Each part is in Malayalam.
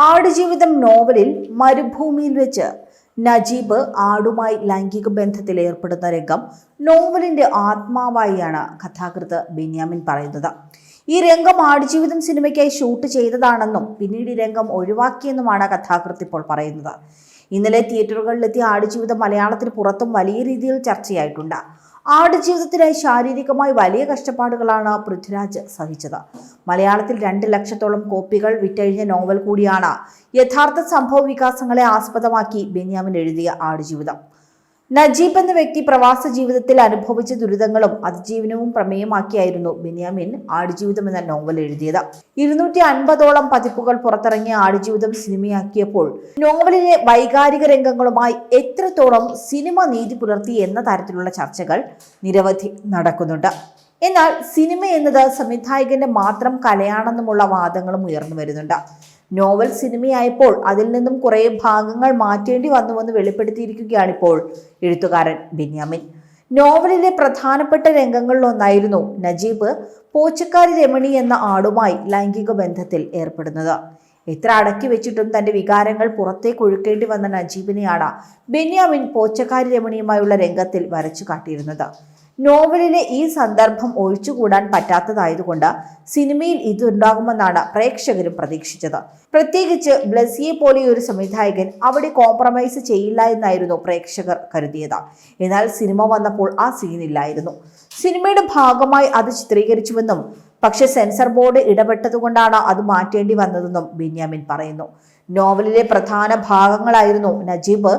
ആടുജീവിതം നോവലിൽ മരുഭൂമിയിൽ വെച്ച് നജീബ് ആടുമായി ലൈംഗിക ബന്ധത്തിൽ ഏർപ്പെടുന്ന രംഗം നോവലിന്റെ ആത്മാവായിയാണ് കഥാകൃത്ത് ബെന്യാമിൻ പറയുന്നത്. ഈ രംഗം ആടുജീവിതം സിനിമയ്ക്കായി ഷൂട്ട് ചെയ്തതാണെന്നും പിന്നീട് ഈ രംഗം ഒഴിവാക്കിയെന്നുമാണ് കഥാകൃത്ത് ഇപ്പോൾ പറയുന്നത്. ഇന്നലെ തിയേറ്ററുകളിലെത്തിയ ആടുജീവിതം മലയാളത്തിന് പുറത്തും വലിയ രീതിയിൽ ചർച്ചയായിട്ടുണ്ട്. ആടുജീവിതത്തിനായി ശാരീരികമായി വലിയ കഷ്ടപ്പാടുകളാണ് പൃഥ്വിരാജ് സഹിച്ചത്. മലയാളത്തിൽ 2 ലക്ഷത്തോളം കോപ്പികൾ വിറ്റഴിഞ്ഞ നോവൽ കൂടിയാണ് യഥാർത്ഥ സംഭവ വികാസങ്ങളെ ആസ്പദമാക്കി ബെന്യാമിൻ എഴുതിയ ആടുജീവിതം. നജീബ് എന്ന വ്യക്തി പ്രവാസ ജീവിതത്തിൽ അനുഭവിച്ച ദുരിതങ്ങളും അതിജീവനവും പ്രമേയമാക്കിയായിരുന്നു ബെന്യാമിൻ ആടുജീവിതം എന്ന നോവൽ എഴുതിയത്. 250ഓളം പതിപ്പുകൾ പുറത്തിറങ്ങിയ ആടുജീവിതം സിനിമയാക്കിയപ്പോൾ നോവലിലെ വൈകാരിക രംഗങ്ങളുമായി എത്രത്തോളം സിനിമ നീതി പുലർത്തി എന്ന തരത്തിലുള്ള ചർച്ചകൾ നിരവധി നടക്കുന്നുണ്ട്. എന്നാൽ സിനിമ എന്നത് സംവിധായകന്റെ മാത്രം കലയാണെന്നുമുള്ള വാദങ്ങളും ഉയർന്നു വരുന്നുണ്ട്. നോവൽ സിനിമയായപ്പോൾ അതിൽ നിന്നും കുറേ ഭാഗങ്ങൾ മാറ്റേണ്ടി വന്നുവെന്ന് വെളിപ്പെടുത്തിയിരിക്കുകയാണിപ്പോൾ എഴുത്തുകാരൻ ബെന്യാമിൻ. നോവലിലെ പ്രധാനപ്പെട്ട രംഗങ്ങളിലൊന്നായിരുന്നു നജീബ് പോച്ചക്കാരി രമണി എന്ന ആടുമായി ലൈംഗിക ബന്ധത്തിൽ ഏർപ്പെടുന്നത്. എത്ര അടക്കി വെച്ചിട്ടും തന്റെ വികാരങ്ങൾ പുറത്തേക്ക് ഒഴുക്കേണ്ടി വന്ന നജീബിനെയാണ് ബെന്യാമിൻ പോച്ചക്കാരി രമണിയുമായുള്ള രംഗത്തിൽ വരച്ചു കാട്ടിയിരുന്നത്. നോവലിലെ ഈ സന്ദർഭം ഒഴിച്ചുകൂടാൻ പറ്റാത്തതായതുകൊണ്ട് സിനിമയിൽ ഇതുണ്ടാകുമെന്നാണ് പ്രേക്ഷകരും പ്രതീക്ഷിച്ചത്. പ്രത്യേകിച്ച് ബ്ലസ്സിയെ പോലെ ഒരു സംവിധായകൻ അവിടെ കോംപ്രമൈസ് ചെയ്യില്ല എന്നായിരുന്നു പ്രേക്ഷകർ കരുതിയത്. എന്നാൽ സിനിമ വന്നപ്പോൾ ആ സീനില്ലായിരുന്നു. സിനിമയുടെ ഭാഗമായി അത് ചിത്രീകരിച്ചുവെന്നും പക്ഷെ സെൻസർ ബോർഡ് ഇടപെട്ടതുകൊണ്ടാണ് അത് മാറ്റേണ്ടി വന്നതെന്നും ബെന്യാമിൻ പറയുന്നു. നോവലിലെ പ്രധാന ഭാഗങ്ങളായിരുന്നു നജീബ്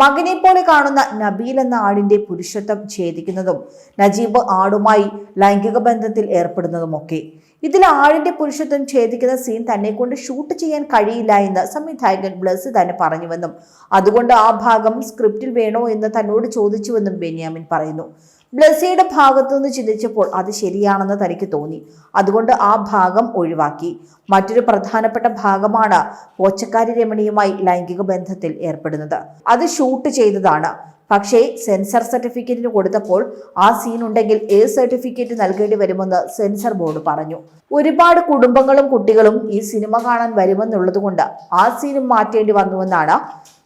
മകനെ പോലെ കാണുന്ന നബീൽ എന്ന ആടിന്റെ പുരുഷത്വം ഛേദിക്കുന്നതും നജീബ് ആടുമായി ലൈംഗിക ബന്ധത്തിൽ ഏർപ്പെടുന്നതുമൊക്കെ. ഇതിൽ ആടിന്റെ പുരുഷത്വം ഛേദിക്കുന്ന സീൻ തന്നെ കൊണ്ട് ഷൂട്ട് ചെയ്യാൻ കഴിയില്ല എന്ന് സംവിധായകൻ ബ്ലസ് തന്നെ പറഞ്ഞുവെന്നും അതുകൊണ്ട് ആ ഭാഗം സ്ക്രിപ്റ്റിൽ വേണോ എന്ന് തന്നോട് ചോദിച്ചുവെന്നും ബെന്യാമിൻ പറയുന്നു. ബ്ലസ്സിയുടെ ഭാഗത്തുനിന്ന് ചിന്തിച്ചപ്പോൾ അത് ശരിയാണെന്ന് തനിക്ക് തോന്നി. അതുകൊണ്ട് ആ ഭാഗം ഒഴിവാക്കി. മറ്റൊരു പ്രധാനപ്പെട്ട ഭാഗമാണ് പോച്ചക്കാരി രമണിയുമായി ലൈംഗിക ബന്ധത്തിൽ ഏർപ്പെടുന്നത്. അത് ഷൂട്ട് ചെയ്തതാണ്. പക്ഷേ സെൻസർ സർട്ടിഫിക്കറ്റിന് കൊടുത്തപ്പോൾ ആ സീൻ ഉണ്ടെങ്കിൽ സർട്ടിഫിക്കറ്റ് നൽകേണ്ടി വരുമെന്ന് സെൻസർ ബോർഡ് പറഞ്ഞു. ഒരുപാട് കുടുംബങ്ങളും കുട്ടികളും ഈ സിനിമ കാണാൻ വരുമെന്നുള്ളതുകൊണ്ട് ആ സീനും മാറ്റേണ്ടി വന്നുവെന്നാണ്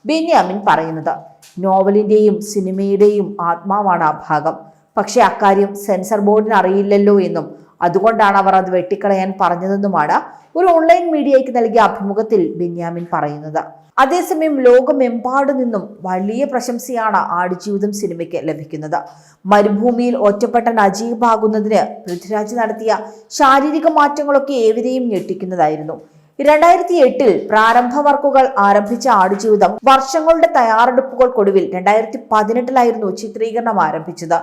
ബെന്യാമിൻ പറയുന്നത്. നോവലിന്റെയും സിനിമയുടെയും ആത്മാവാണ് ആ ഭാഗം. പക്ഷെ അക്കാര്യം സെൻസർ ബോർഡിന് അറിയില്ലല്ലോ എന്നും അതുകൊണ്ടാണ് അവർ അത് വെട്ടിക്കളയാൻ പറഞ്ഞതെന്നുമാണ് ഒരു ഓൺലൈൻ മീഡിയയ്ക്ക് നൽകിയ അഭിമുഖത്തിൽ ബെന്യാമിൻ പറയുന്നത്. അതേസമയം ലോകമെമ്പാടു നിന്നും വലിയ പ്രശംസയാണ് ആടുജീവിതം സിനിമയ്ക്ക് ലഭിക്കുന്നത്. മരുഭൂമിയിൽ ഒറ്റപ്പെട്ട നജീബ് ആകുന്നതിന് പൃഥ്വിരാജ് നടത്തിയ ശാരീരിക മാറ്റങ്ങളൊക്കെ ഏവരെയും ഞെട്ടിക്കുന്നതായിരുന്നു. 2008 പ്രാരംഭ വർക്കുകൾ ആരംഭിച്ച ആടുജീവിതം വർഷങ്ങളുടെ തയ്യാറെടുപ്പുകൾക്കൊടുവിൽ 2018 ചിത്രീകരണം ആരംഭിച്ചത്.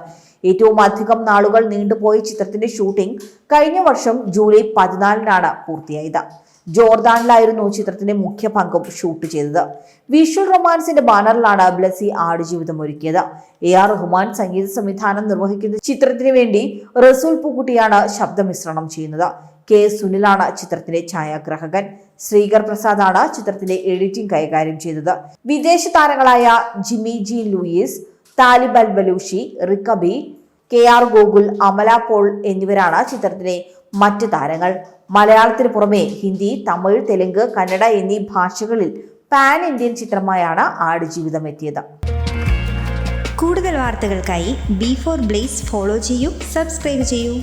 ഏറ്റവും അധികം നാളുകൾ നീണ്ടുപോയ ചിത്രത്തിന്റെ ഷൂട്ടിംഗ് കഴിഞ്ഞ വർഷം ജൂലൈ 14 പൂർത്തിയായത്. ജോർദാനിലായിരുന്നു ചിത്രത്തിന്റെ മുഖ്യ പങ്കും ഷൂട്ട് ചെയ്തത്. വിഷ്വൽ റൊമാൻസിന്റെ ബാനറിലാണ് ബ്ലസ്സി ആടുജീവിതം ഒരുക്കിയത്. AR റഹ്മാൻ സംഗീത സംവിധാനം നിർവഹിക്കുന്ന ചിത്രത്തിന് വേണ്ടി റസൂൽ പൂക്കുട്ടിയാണ് ശബ്ദമിശ്രണം ചെയ്യുന്നത്. K. സുനിലാണ് ചിത്രത്തിന്റെ ഛായാഗ്രാഹകൻ. ശ്രീകർ പ്രസാദാണ് ചിത്രത്തിന്റെ എഡിറ്റിംഗ് കൈകാര്യം ചെയ്തത്. വിദേശ താരങ്ങളായ Jimmy G Luis, Talib Al Balushi, റിക്കബി, KR Gokul, Amala Paul എന്നിവരാണ് ചിത്രത്തിലെ മറ്റ് താരങ്ങൾ. മലയാളത്തിന് പുറമെ ഹിന്ദി, തമിഴ്, തെലുങ്ക്, കന്നഡ എന്നീ ഭാഷകളിൽ പാൻ ഇന്ത്യൻ ചിത്രമായാണ് ആടുജീവിതം എത്തിയത്. കൂടുതൽ വാർത്തകൾക്കായി B4 Blaze ഫോളോ ചെയ്യൂ, സബ്സ്ക്രൈബ് ചെയ്യൂ.